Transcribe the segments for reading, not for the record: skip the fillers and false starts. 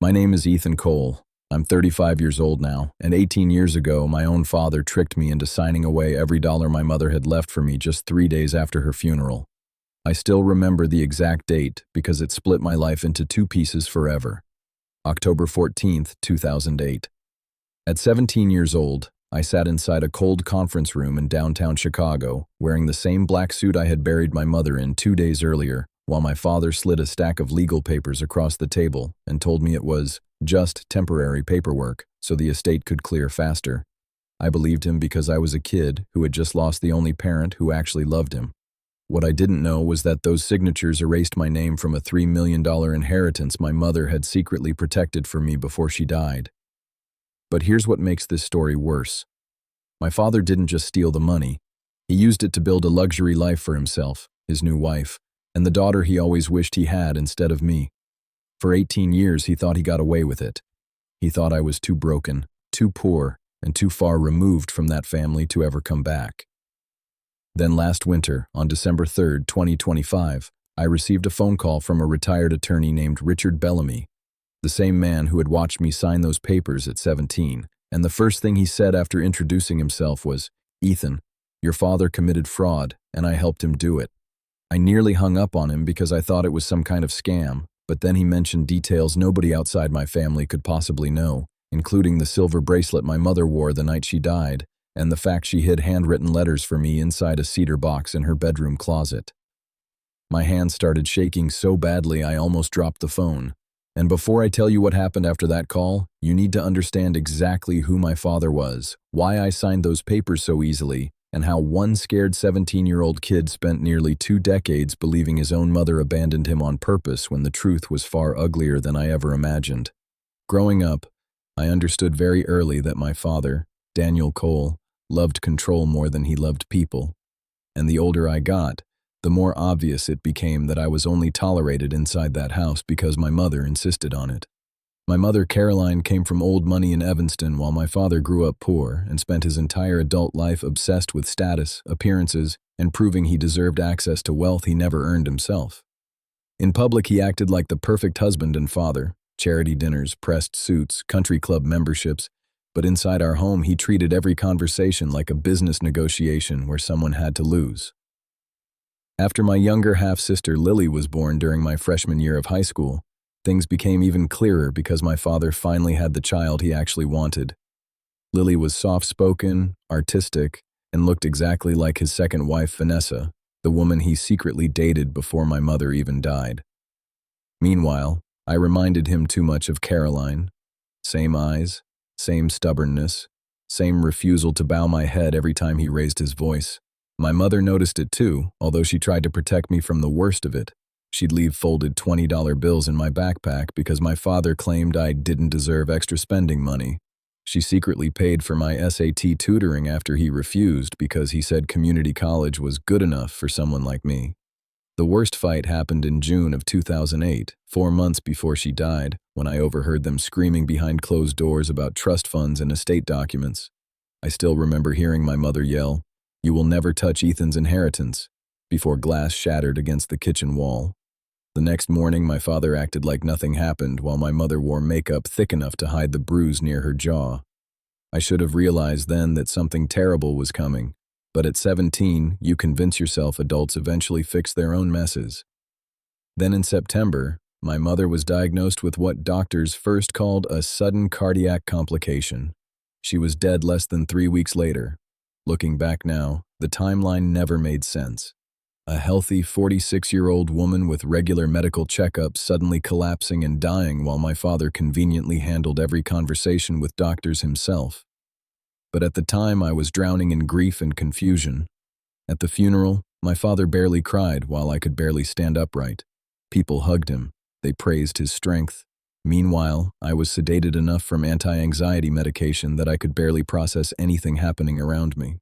My name is Ethan Cole. I'm 35 years old now, and 18 years ago, my own father tricked me into signing away every dollar my mother had left for me just 3 days after her funeral. I still remember the exact date because it split my life into two pieces forever. October 14th, 2008. At 17 years old, I sat inside a cold conference room in downtown Chicago, wearing the same black suit I had buried my mother in 2 days earlier, while my father slid a stack of legal papers across the table and told me it was just temporary paperwork so the estate could clear faster. I believed him because I was a kid who had just lost the only parent who actually loved him. What I didn't know was that those signatures erased my name from a $3 million inheritance my mother had secretly protected for me before she died. But here's what makes this story worse. My father didn't just steal the money. He used it to build a luxury life for himself, his new wife, and the daughter he always wished he had instead of me. For 18 years, he thought he got away with it. He thought I was too broken, too poor, and too far removed from that family to ever come back. Then last winter, on December 3rd, 2025, I received a phone call from a retired attorney named Richard Bellamy, the same man who had watched me sign those papers at 17, and the first thing he said after introducing himself was, "Ethan, your father committed fraud, and I helped him do it." I nearly hung up on him because I thought it was some kind of scam, but then he mentioned details nobody outside my family could possibly know, including the silver bracelet my mother wore the night she died, and the fact she hid handwritten letters for me inside a cedar box in her bedroom closet. My hands started shaking so badly I almost dropped the phone. And before I tell you what happened after that call, you need to understand exactly who my father was, why I signed those papers so easily, and how one scared 17-year-old kid spent nearly 2 decades believing his own mother abandoned him on purpose when the truth was far uglier than I ever imagined. Growing up, I understood very early that my father, Daniel Cole, loved control more than he loved people. And the older I got, the more obvious it became that I was only tolerated inside that house because my mother insisted on it. My mother, Caroline, came from old money in Evanston while my father grew up poor and spent his entire adult life obsessed with status, appearances, and proving he deserved access to wealth he never earned himself. In public, he acted like the perfect husband and father, charity dinners, pressed suits, country club memberships, but inside our home he treated every conversation like a business negotiation where someone had to lose. After my younger half-sister Lily was born during my freshman year of high school, things became even clearer because my father finally had the child he actually wanted. Lily was soft-spoken, artistic, and looked exactly like his second wife Vanessa, the woman he secretly dated before my mother even died. Meanwhile, I reminded him too much of Caroline. Same eyes, same stubbornness, same refusal to bow my head every time he raised his voice. My mother noticed it too, although she tried to protect me from the worst of it. She'd leave folded $20 bills in my backpack because my father claimed I didn't deserve extra spending money. She secretly paid for my SAT tutoring after he refused because he said community college was good enough for someone like me. The worst fight happened in June of 2008, 4 months before she died, when I overheard them screaming behind closed doors about trust funds and estate documents. I still remember hearing my mother yell, "You will never touch Ethan's inheritance," before glass shattered against the kitchen wall. The next morning, my father acted like nothing happened while my mother wore makeup thick enough to hide the bruise near her jaw. I should have realized then that something terrible was coming, but at 17, you convince yourself adults eventually fix their own messes. Then in September, my mother was diagnosed with what doctors first called a sudden cardiac complication. She was dead less than 3 weeks later. Looking back now, the timeline never made sense. A healthy 46-year-old woman with regular medical checkups suddenly collapsing and dying while my father conveniently handled every conversation with doctors himself. But at the time, I was drowning in grief and confusion. At the funeral, my father barely cried while I could barely stand upright. People hugged him. They praised his strength. Meanwhile, I was sedated enough from anti-anxiety medication that I could barely process anything happening around me.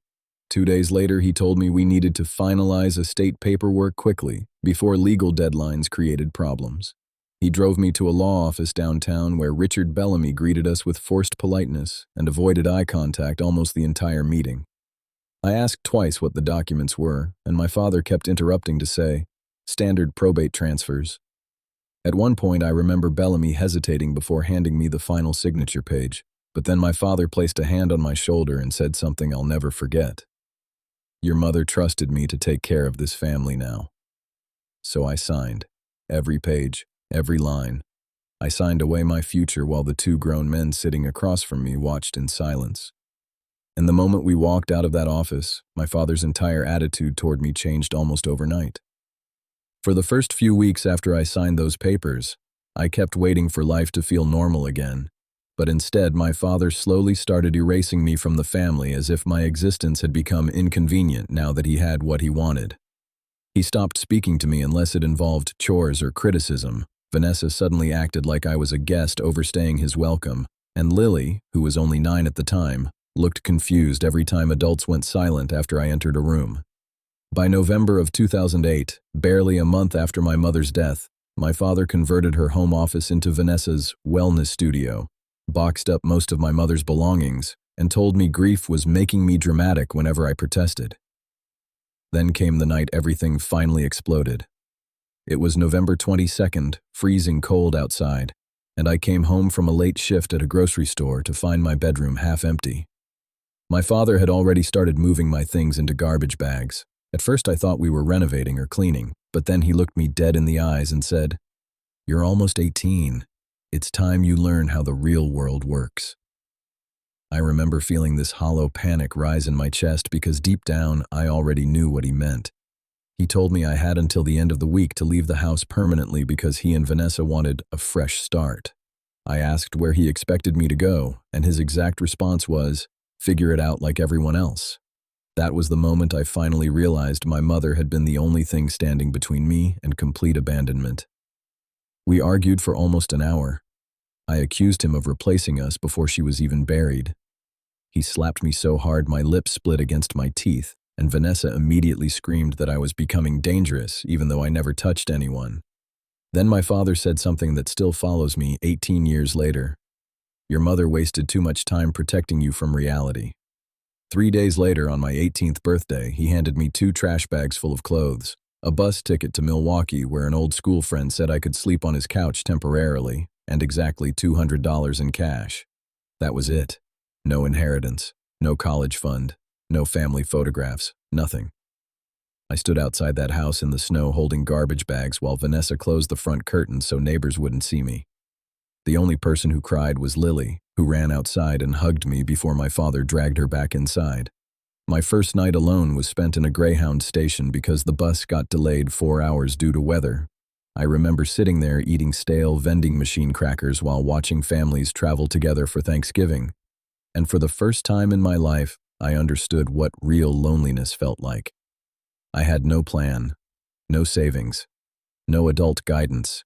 2 days later, he told me we needed to finalize estate paperwork quickly before legal deadlines created problems. He drove me to a law office downtown where Richard Bellamy greeted us with forced politeness and avoided eye contact almost the entire meeting. I asked twice what the documents were, and my father kept interrupting to say, "Standard probate transfers." At one point, I remember Bellamy hesitating before handing me the final signature page, but then my father placed a hand on my shoulder and said something I'll never forget. "Your mother trusted me to take care of this family now." So I signed. Every page, every line. I signed away my future while the two grown men sitting across from me watched in silence. And the moment we walked out of that office, my father's entire attitude toward me changed almost overnight. For the first few weeks after I signed those papers, I kept waiting for life to feel normal again. But instead, my father slowly started erasing me from the family as if my existence had become inconvenient now that he had what he wanted. He stopped speaking to me unless it involved chores or criticism. Vanessa suddenly acted like I was a guest overstaying his welcome, and Lily, who was only 9 at the time, looked confused every time adults went silent after I entered a room. By November of 2008, barely a month after my mother's death, my father converted her home office into Vanessa's wellness studio, boxed up most of my mother's belongings, and told me grief was making me dramatic whenever I protested. Then came the night everything finally exploded. It was November 22nd, freezing cold outside, and I came home from a late shift at a grocery store to find my bedroom half empty. My father had already started moving my things into garbage bags. At first I thought we were renovating or cleaning, but then he looked me dead in the eyes and said, "You're almost 18. It's time you learn how the real world works." I remember feeling this hollow panic rise in my chest because deep down I already knew what he meant. He told me I had until the end of the week to leave the house permanently because he and Vanessa wanted a fresh start. I asked where he expected me to go, and his exact response was, "Figure it out like everyone else." That was the moment I finally realized my mother had been the only thing standing between me and complete abandonment. We argued for almost an hour. I accused him of replacing us before she was even buried. He slapped me so hard my lips split against my teeth, and Vanessa immediately screamed that I was becoming dangerous even though I never touched anyone. Then my father said something that still follows me 18 years later. "Your mother wasted too much time protecting you from reality." 3 days later, on my 18th birthday, he handed me 2 trash bags full of clothes, a bus ticket to Milwaukee where an old school friend said I could sleep on his couch temporarily, and exactly $200 in cash. That was it. No inheritance, no college fund, no family photographs, nothing. I stood outside that house in the snow holding garbage bags while Vanessa closed the front curtains so neighbors wouldn't see me. The only person who cried was Lily, who ran outside and hugged me before my father dragged her back inside. My first night alone was spent in a Greyhound station because the bus got delayed 4 hours due to weather. I remember sitting there eating stale vending machine crackers while watching families travel together for Thanksgiving. And for the first time in my life, I understood what real loneliness felt like. I had no plan, no savings, no adult guidance,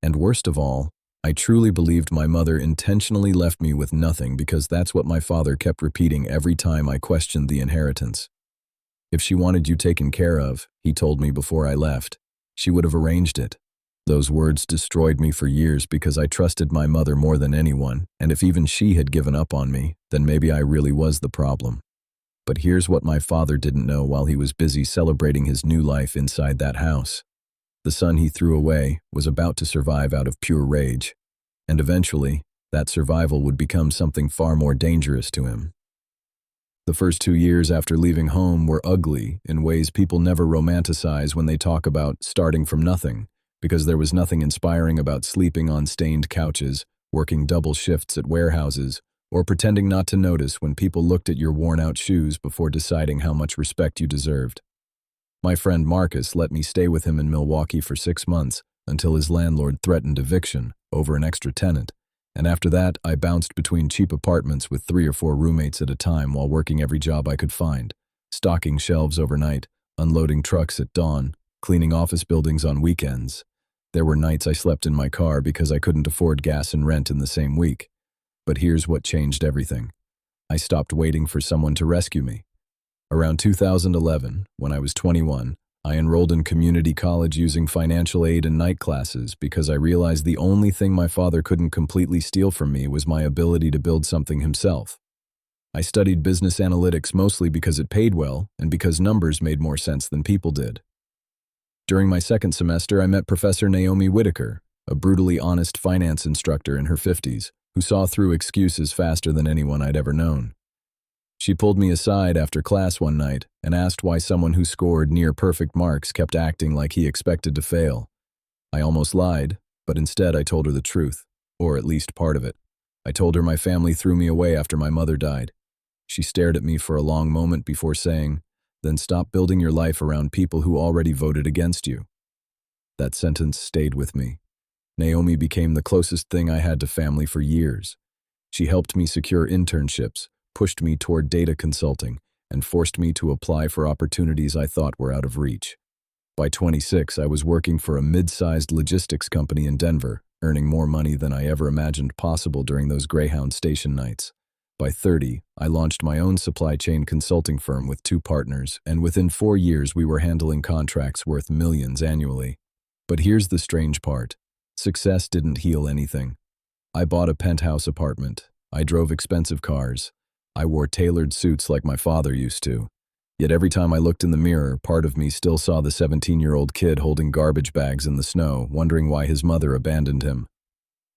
and worst of all, I truly believed my mother intentionally left me with nothing because that's what my father kept repeating every time I questioned the inheritance. If she wanted you taken care of, he told me before I left, she would have arranged it. Those words destroyed me for years because I trusted my mother more than anyone, and if even she had given up on me, then maybe I really was the problem. But here's what my father didn't know while he was busy celebrating his new life inside that house. The son he threw away was about to survive out of pure rage, and eventually, that survival would become something far more dangerous to him. The first 2 years after leaving home were ugly in ways people never romanticize when they talk about starting from nothing, because there was nothing inspiring about sleeping on stained couches, working double shifts at warehouses, or pretending not to notice when people looked at your worn-out shoes before deciding how much respect you deserved. My friend Marcus let me stay with him in Milwaukee for 6 months until his landlord threatened eviction over an extra tenant, and after that I bounced between cheap apartments with 3 or 4 roommates at a time while working every job I could find, stocking shelves overnight, unloading trucks at dawn, cleaning office buildings on weekends. There were nights I slept in my car because I couldn't afford gas and rent in the same week. But here's what changed everything. I stopped waiting for someone to rescue me. Around 2011, when I was 21, I enrolled in community college using financial aid and night classes because I realized the only thing my father couldn't completely steal from me was my ability to build something himself. I studied business analytics mostly because it paid well and because numbers made more sense than people did. During my second semester, I met Professor Naomi Whitaker, a brutally honest finance instructor in her 50s, who saw through excuses faster than anyone I'd ever known. She pulled me aside after class one night and asked why someone who scored near-perfect marks kept acting like he expected to fail. I almost lied, but instead I told her the truth, or at least part of it. I told her my family threw me away after my mother died. She stared at me for a long moment before saying, "Then stop building your life around people who already voted against you." That sentence stayed with me. Naomi became the closest thing I had to family for years. She helped me secure internships, pushed me toward data consulting, and forced me to apply for opportunities I thought were out of reach. By 26, I was working for a mid-sized logistics company in Denver, earning more money than I ever imagined possible during those Greyhound station nights. By 30, I launched my own supply chain consulting firm with 2 partners, and within 4 years we were handling contracts worth millions annually. But here's the strange part. Success didn't heal anything. I bought a penthouse apartment. I drove expensive cars. I wore tailored suits like my father used to. Yet every time I looked in the mirror, part of me still saw the 17-year-old kid holding garbage bags in the snow, wondering why his mother abandoned him.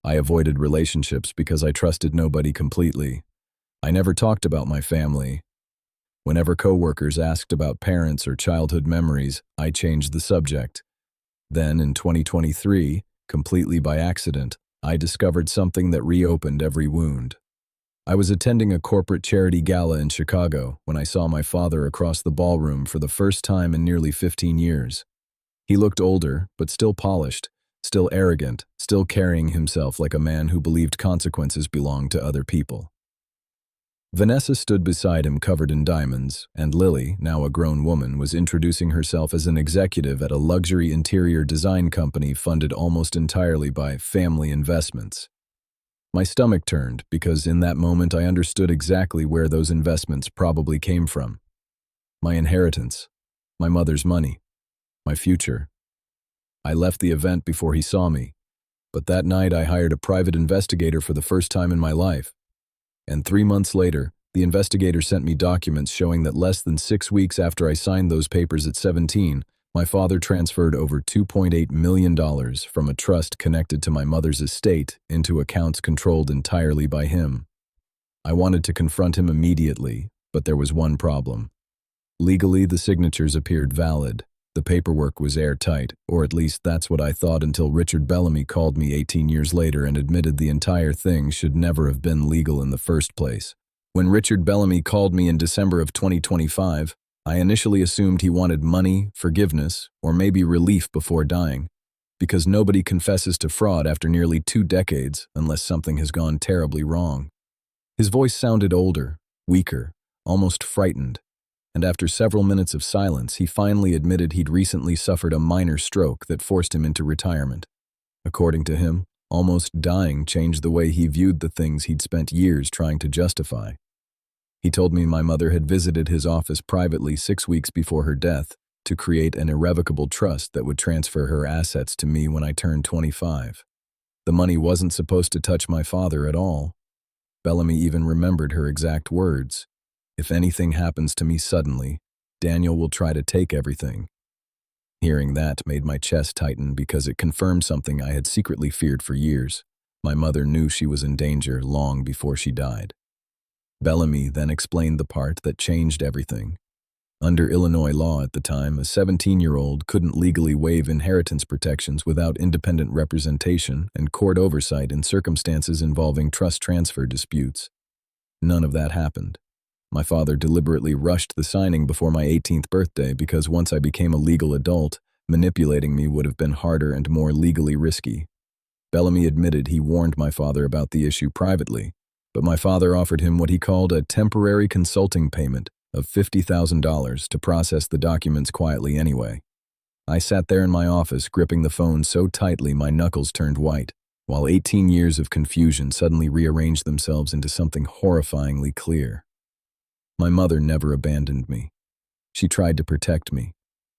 I avoided relationships because I trusted nobody completely. I never talked about my family. Whenever coworkers asked about parents or childhood memories, I changed the subject. Then, in 2023, completely by accident, I discovered something that reopened every wound. I was attending a corporate charity gala in Chicago when I saw my father across the ballroom for the first time in nearly 15 years. He looked older, but still polished, still arrogant, still carrying himself like a man who believed consequences belonged to other people. Vanessa stood beside him covered in diamonds, and Lily, now a grown woman, was introducing herself as an executive at a luxury interior design company funded almost entirely by family investments. My stomach turned because in that moment I understood exactly where those investments probably came from. My inheritance, my mother's money, my future. I left the event before he saw me, but that night I hired a private investigator for the first time in my life. And 3 months later, the investigator sent me documents showing that less than 6 weeks after I signed those papers at 17, my father transferred over $2.8 million from a trust connected to my mother's estate into accounts controlled entirely by him. I wanted to confront him immediately, but there was one problem. Legally, the signatures appeared valid. The paperwork was airtight, or at least that's what I thought until Richard Bellamy called me 18 years later and admitted the entire thing should never have been legal in the first place. When Richard Bellamy called me in December of 2025, I initially assumed he wanted money, forgiveness, or maybe relief before dying, because nobody confesses to fraud after nearly 2 decades unless something has gone terribly wrong. His voice sounded older, weaker, almost frightened. And after several minutes of silence, he finally admitted he'd recently suffered a minor stroke that forced him into retirement. According to him, almost dying changed the way he viewed the things he'd spent years trying to justify. He told me my mother had visited his office privately 6 weeks before her death to create an irrevocable trust that would transfer her assets to me when I turned 25. The money wasn't supposed to touch my father at all. Bellamy even remembered her exact words. "If anything happens to me suddenly, Daniel will try to take everything." Hearing that made my chest tighten because it confirmed something I had secretly feared for years. My mother knew she was in danger long before she died. Bellamy then explained the part that changed everything. Under Illinois law at the time, a 17-year-old couldn't legally waive inheritance protections without independent representation and court oversight in circumstances involving trust transfer disputes. None of that happened. My father deliberately rushed the signing before my 18th birthday because once I became a legal adult, manipulating me would have been harder and more legally risky. Bellamy admitted he warned my father about the issue privately, but my father offered him what he called a temporary consulting payment of $50,000 to process the documents quietly anyway. I sat there in my office gripping the phone so tightly my knuckles turned white, while 18 years of confusion suddenly rearranged themselves into something horrifyingly clear. My mother never abandoned me. She tried to protect me.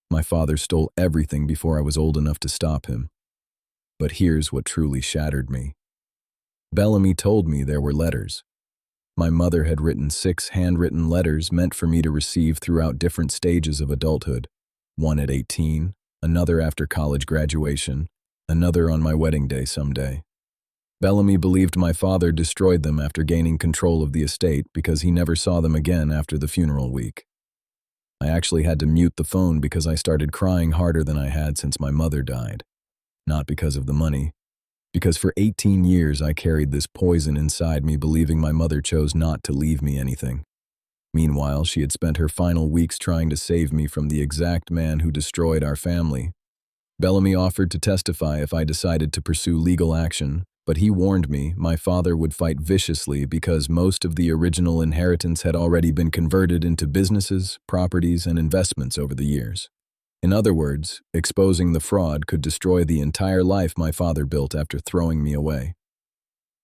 My father stole everything before I was old enough to stop him. But here's what truly shattered me. Bellamy told me there were letters. My mother had written 6 handwritten letters meant for me to receive throughout different stages of adulthood. One at 18, another after college graduation, another on my wedding day someday. Bellamy believed my father destroyed them after gaining control of the estate because he never saw them again after the funeral week. I actually had to mute the phone because I started crying harder than I had since my mother died. Not because of the money, because for 18 years I carried this poison inside me, believing my mother chose not to leave me anything. Meanwhile, she had spent her final weeks trying to save me from the exact man who destroyed our family. Bellamy offered to testify if I decided to pursue legal action, but he warned me my father would fight viciously because most of the original inheritance had already been converted into businesses, properties, and investments over the years. In other words, exposing the fraud could destroy the entire life my father built after throwing me away.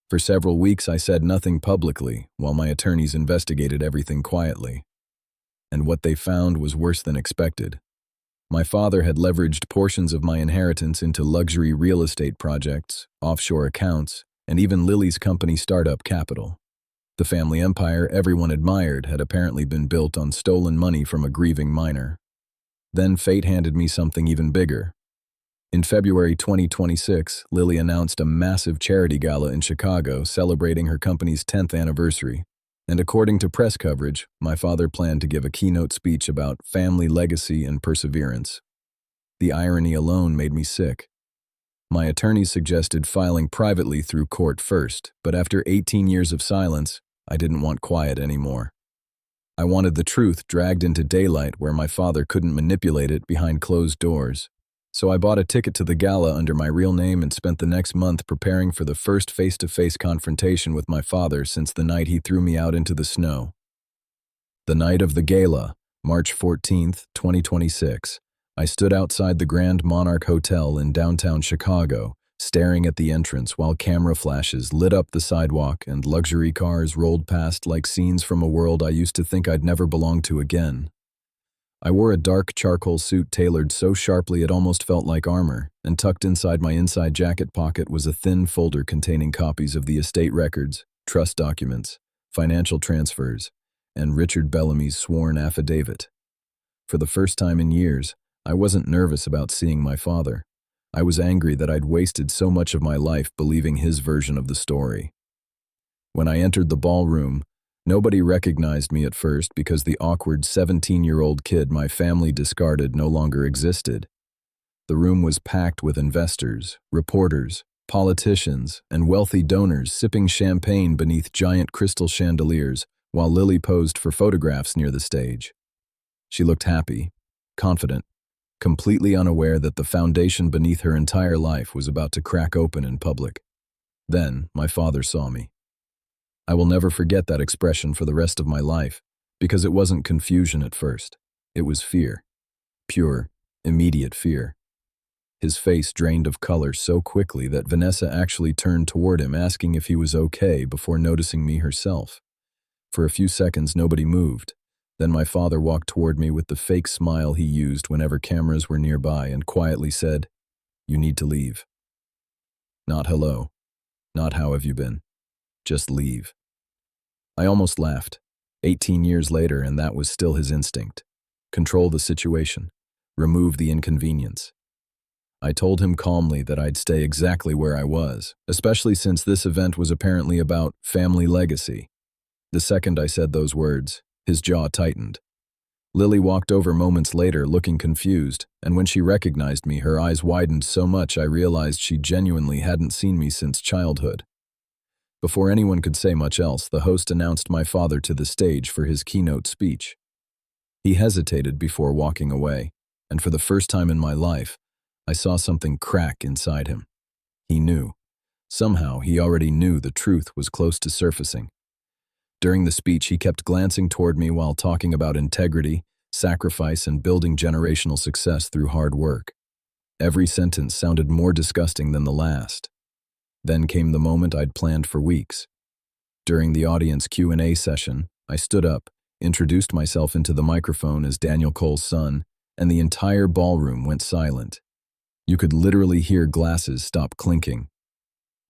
For several weeks I said nothing publicly while my attorneys investigated everything quietly. And what they found was worse than expected. My father had leveraged portions of my inheritance into luxury real estate projects, offshore accounts, and even Lily's company startup capital. The family empire everyone admired had apparently been built on stolen money from a grieving minor. Then fate handed me something even bigger. In February 2026, Lily announced a massive charity gala in Chicago celebrating her company's 10th anniversary. And according to press coverage, my father planned to give a keynote speech about family legacy and perseverance. The irony alone made me sick. My attorneys suggested filing privately through court first, but after 18 years of silence, I didn't want quiet anymore. I wanted the truth dragged into daylight where my father couldn't manipulate it behind closed doors. So I bought a ticket to the gala under my real name and spent the next month preparing for the first face-to-face confrontation with my father since the night he threw me out into the snow. The night of the gala, March 14th, 2026, I stood outside the Grand Monarch Hotel in downtown Chicago, staring at the entrance while camera flashes lit up the sidewalk and luxury cars rolled past like scenes from a world I used to think I'd never belong to again. I wore a dark charcoal suit tailored so sharply it almost felt like armor, and tucked inside my inside jacket pocket was a thin folder containing copies of the estate records, trust documents, financial transfers, and Richard Bellamy's sworn affidavit. For the first time in years, I wasn't nervous about seeing my father. I was angry that I'd wasted so much of my life believing his version of the story. When I entered the ballroom, nobody recognized me at first because the awkward 17-year-old kid my family discarded no longer existed. The room was packed with investors, reporters, politicians, and wealthy donors sipping champagne beneath giant crystal chandeliers while Lily posed for photographs near the stage. She looked happy, confident, completely unaware that the foundation beneath her entire life was about to crack open in public. Then, my father saw me. I will never forget that expression for the rest of my life, because it wasn't confusion at first. It was fear. Pure, immediate fear. His face drained of color so quickly that Vanessa actually turned toward him asking if he was okay before noticing me herself. For a few seconds, nobody moved. Then my father walked toward me with the fake smile he used whenever cameras were nearby and quietly said, "You need to leave." Not hello. Not how have you been. Just leave. I almost laughed. 18 years later, and that was still his instinct. Control the situation. Remove the inconvenience. I told him calmly that I'd stay exactly where I was, especially since this event was apparently about family legacy. The second I said those words, his jaw tightened. Lily walked over moments later looking confused, and when she recognized me, her eyes widened so much I realized she genuinely hadn't seen me since childhood. Before anyone could say much else, the host announced my father to the stage for his keynote speech. He hesitated before walking away, and for the first time in my life, I saw something crack inside him. He knew. Somehow, he already knew the truth was close to surfacing. During the speech, he kept glancing toward me while talking about integrity, sacrifice, and building generational success through hard work. Every sentence sounded more disgusting than the last. Then came the moment I'd planned for weeks. During the audience Q&A session, I stood up, introduced myself into the microphone as Daniel Cole's son, and the entire ballroom went silent. You could literally hear glasses stop clinking.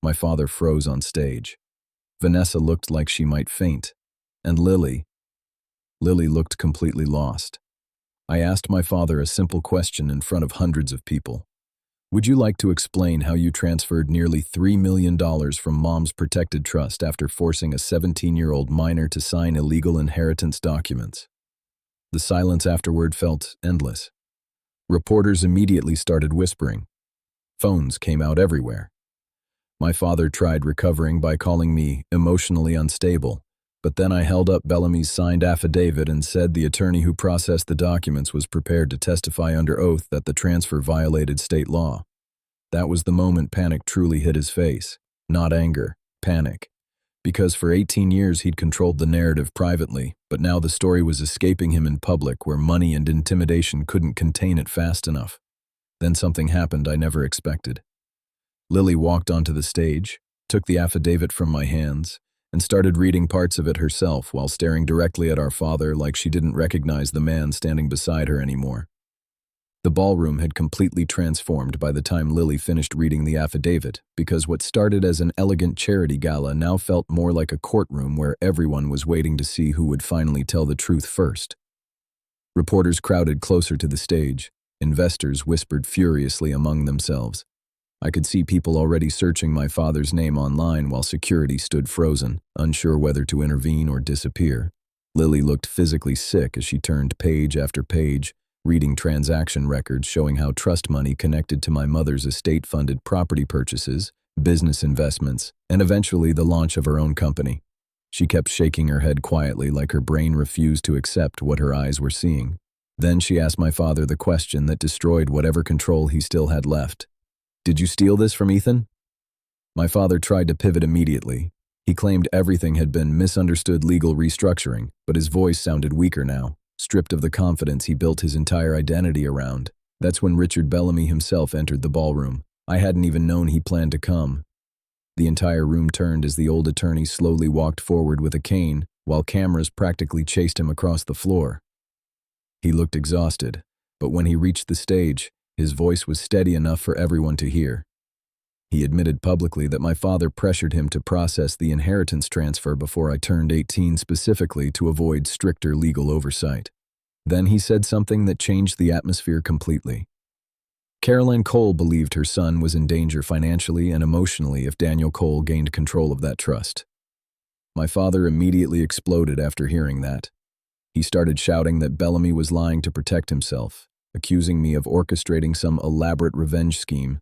My father froze on stage. Vanessa looked like she might faint, and Lily looked completely lost. I asked my father a simple question in front of hundreds of people. Would you like to explain how you transferred nearly $3 million from Mom's protected trust after forcing a 17-year-old minor to sign illegal inheritance documents? The silence afterward felt endless. Reporters immediately started whispering. Phones came out everywhere. My father tried recovering by calling me emotionally unstable, but then I held up Bellamy's signed affidavit and said the attorney who processed the documents was prepared to testify under oath that the transfer violated state law. That was the moment panic truly hit his face. Not anger, panic. Because for 18 years he'd controlled the narrative privately, but now the story was escaping him in public where money and intimidation couldn't contain it fast enough. Then something happened I never expected. Lily walked onto the stage, took the affidavit from my hands, and started reading parts of it herself while staring directly at our father like she didn't recognize the man standing beside her anymore. The ballroom had completely transformed by the time Lily finished reading the affidavit, because what started as an elegant charity gala now felt more like a courtroom where everyone was waiting to see who would finally tell the truth first. Reporters crowded closer to the stage. Investors whispered furiously among themselves. I could see people already searching my father's name online while security stood frozen, unsure whether to intervene or disappear. Lily looked physically sick as she turned page after page, reading transaction records showing how trust money connected to my mother's estate-funded property purchases, business investments, and eventually the launch of her own company. She kept shaking her head quietly like her brain refused to accept what her eyes were seeing. Then she asked my father the question that destroyed whatever control he still had left. "Did you steal this from Ethan?" My father tried to pivot immediately. He claimed everything had been misunderstood legal restructuring, but his voice sounded weaker now, stripped of the confidence he built his entire identity around. That's when Richard Bellamy himself entered the ballroom. I hadn't even known he planned to come. The entire room turned as the old attorney slowly walked forward with a cane, while cameras practically chased him across the floor. He looked exhausted, but when he reached the stage, his voice was steady enough for everyone to hear. He admitted publicly that my father pressured him to process the inheritance transfer before I turned 18 specifically to avoid stricter legal oversight. Then he said something that changed the atmosphere completely. Caroline Cole believed her son was in danger financially and emotionally if Daniel Cole gained control of that trust. My father immediately exploded after hearing that. He started shouting that Bellamy was lying to protect himself, accusing me of orchestrating some elaborate revenge scheme.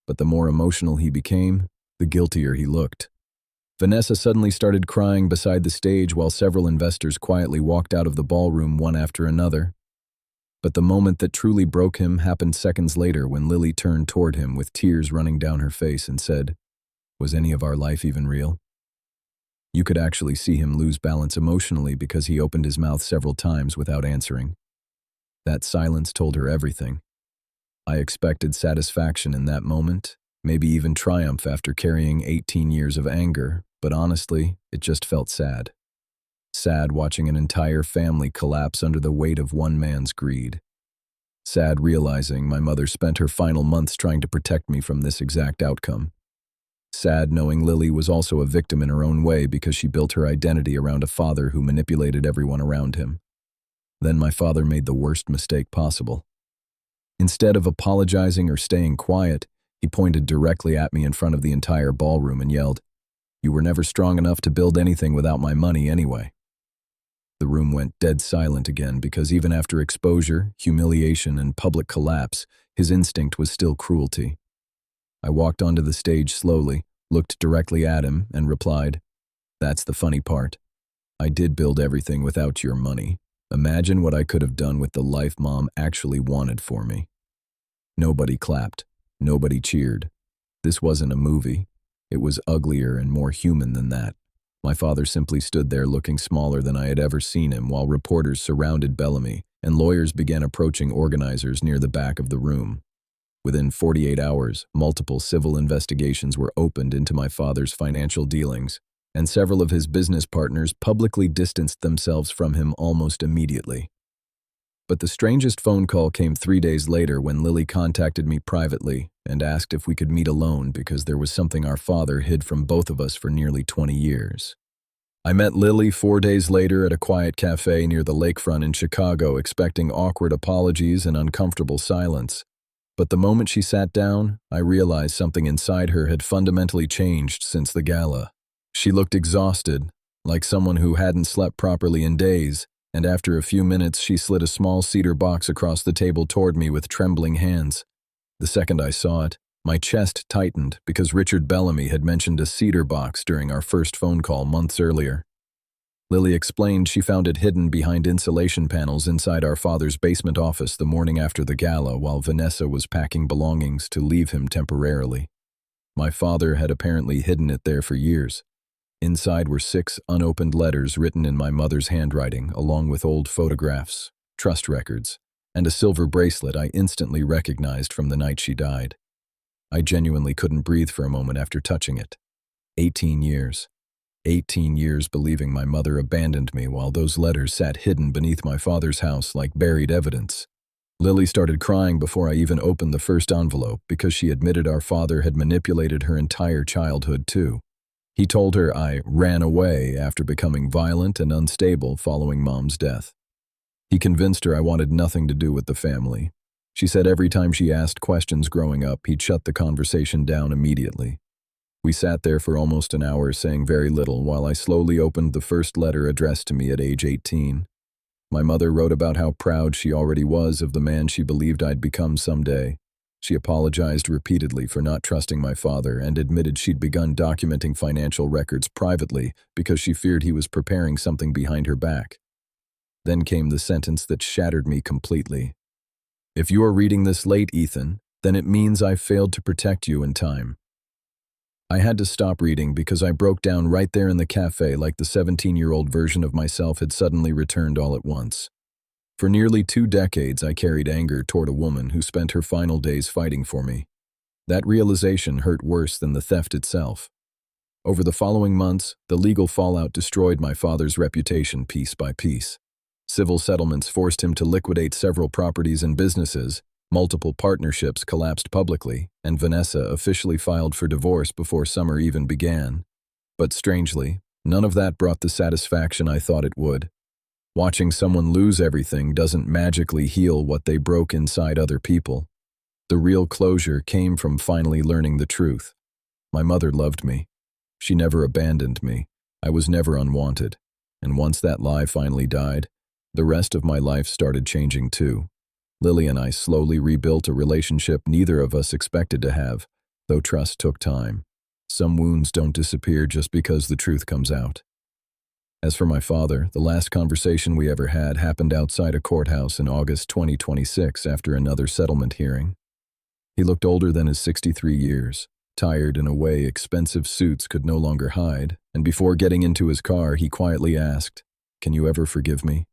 But the more emotional he became, the guiltier he looked. Vanessa suddenly started crying beside the stage while several investors quietly walked out of the ballroom one after another. But the moment that truly broke him happened seconds later when Lily turned toward him with tears running down her face and said, "Was any of our life even real?" You could actually see him lose balance emotionally because he opened his mouth several times without answering. That silence told her everything. I expected satisfaction in that moment, maybe even triumph after carrying 18 years of anger, but honestly, it just felt sad. Sad watching an entire family collapse under the weight of one man's greed. Sad realizing my mother spent her final months trying to protect me from this exact outcome. Sad knowing Lily was also a victim in her own way because she built her identity around a father who manipulated everyone around him. Then my father made the worst mistake possible. Instead of apologizing or staying quiet, he pointed directly at me in front of the entire ballroom and yelled, "You were never strong enough to build anything without my money anyway." The room went dead silent again because even after exposure, humiliation, and public collapse, his instinct was still cruelty. I walked onto the stage slowly, looked directly at him, and replied, "That's the funny part. I did build everything without your money. Imagine what I could have done with the life Mom actually wanted for me." Nobody clapped. Nobody cheered. This wasn't a movie. It was uglier and more human than that. My father simply stood there looking smaller than I had ever seen him while reporters surrounded Bellamy and lawyers began approaching organizers near the back of the room. Within 48 hours, multiple civil investigations were opened into my father's financial dealings, and several of his business partners publicly distanced themselves from him almost immediately. But the strangest phone call came 3 days later when Lily contacted me privately and asked if we could meet alone because there was something our father hid from both of us for nearly 20 years. I met Lily 4 days later at a quiet cafe near the lakefront in Chicago, expecting awkward apologies and uncomfortable silence. But the moment she sat down, I realized something inside her had fundamentally changed since the gala. She looked exhausted, like someone who hadn't slept properly in days, and after a few minutes she slid a small cedar box across the table toward me with trembling hands. The second I saw it, my chest tightened because Richard Bellamy had mentioned a cedar box during our first phone call months earlier. Lily explained she found it hidden behind insulation panels inside our father's basement office the morning after the gala while Vanessa was packing belongings to leave him temporarily. My father had apparently hidden it there for years. Inside were 6 unopened letters written in my mother's handwriting, along with old photographs, trust records, and a silver bracelet I instantly recognized from the night she died. I genuinely couldn't breathe for a moment after touching it. 18 years. 18 years believing my mother abandoned me while those letters sat hidden beneath my father's house like buried evidence. Lily started crying before I even opened the first envelope because she admitted our father had manipulated her entire childhood too. He told her I ran away after becoming violent and unstable following Mom's death. He convinced her I wanted nothing to do with the family. She said every time she asked questions growing up, he'd shut the conversation down immediately. We sat there for almost an hour saying very little while I slowly opened the first letter addressed to me at age 18. My mother wrote about how proud she already was of the man she believed I'd become someday. She apologized repeatedly for not trusting my father and admitted she'd begun documenting financial records privately because she feared he was preparing something behind her back. Then came the sentence that shattered me completely. If you are reading this late, Ethan, then it means I failed to protect you in time. I had to stop reading because I broke down right there in the cafe like the 17-year-old version of myself had suddenly returned all at once. For nearly 2 decades, I carried anger toward a woman who spent her final days fighting for me. That realization hurt worse than the theft itself. Over the following months, the legal fallout destroyed my father's reputation piece by piece. Civil settlements forced him to liquidate several properties and businesses, multiple partnerships collapsed publicly, and Vanessa officially filed for divorce before summer even began. But strangely, none of that brought the satisfaction I thought it would. Watching someone lose everything doesn't magically heal what they broke inside other people. The real closure came from finally learning the truth. My mother loved me. She never abandoned me. I was never unwanted. And once that lie finally died, the rest of my life started changing too. Lily and I slowly rebuilt a relationship neither of us expected to have, though trust took time. Some wounds don't disappear just because the truth comes out. As for my father, the last conversation we ever had happened outside a courthouse in August 2026 after another settlement hearing. He looked older than his 63 years, tired in a way expensive suits could no longer hide, and before getting into his car, he quietly asked, "Can you ever forgive me?"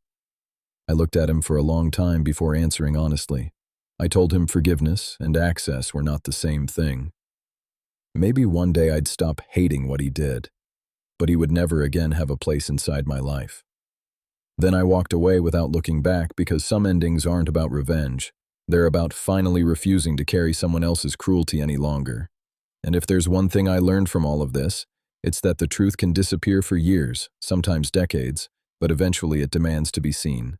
I looked at him for a long time before answering honestly. I told him forgiveness and access were not the same thing. Maybe one day I'd stop hating what he did, but he would never again have a place inside my life. Then I walked away without looking back because some endings aren't about revenge. They're about finally refusing to carry someone else's cruelty any longer. And if there's one thing I learned from all of this, it's that the truth can disappear for years, sometimes decades, but eventually it demands to be seen.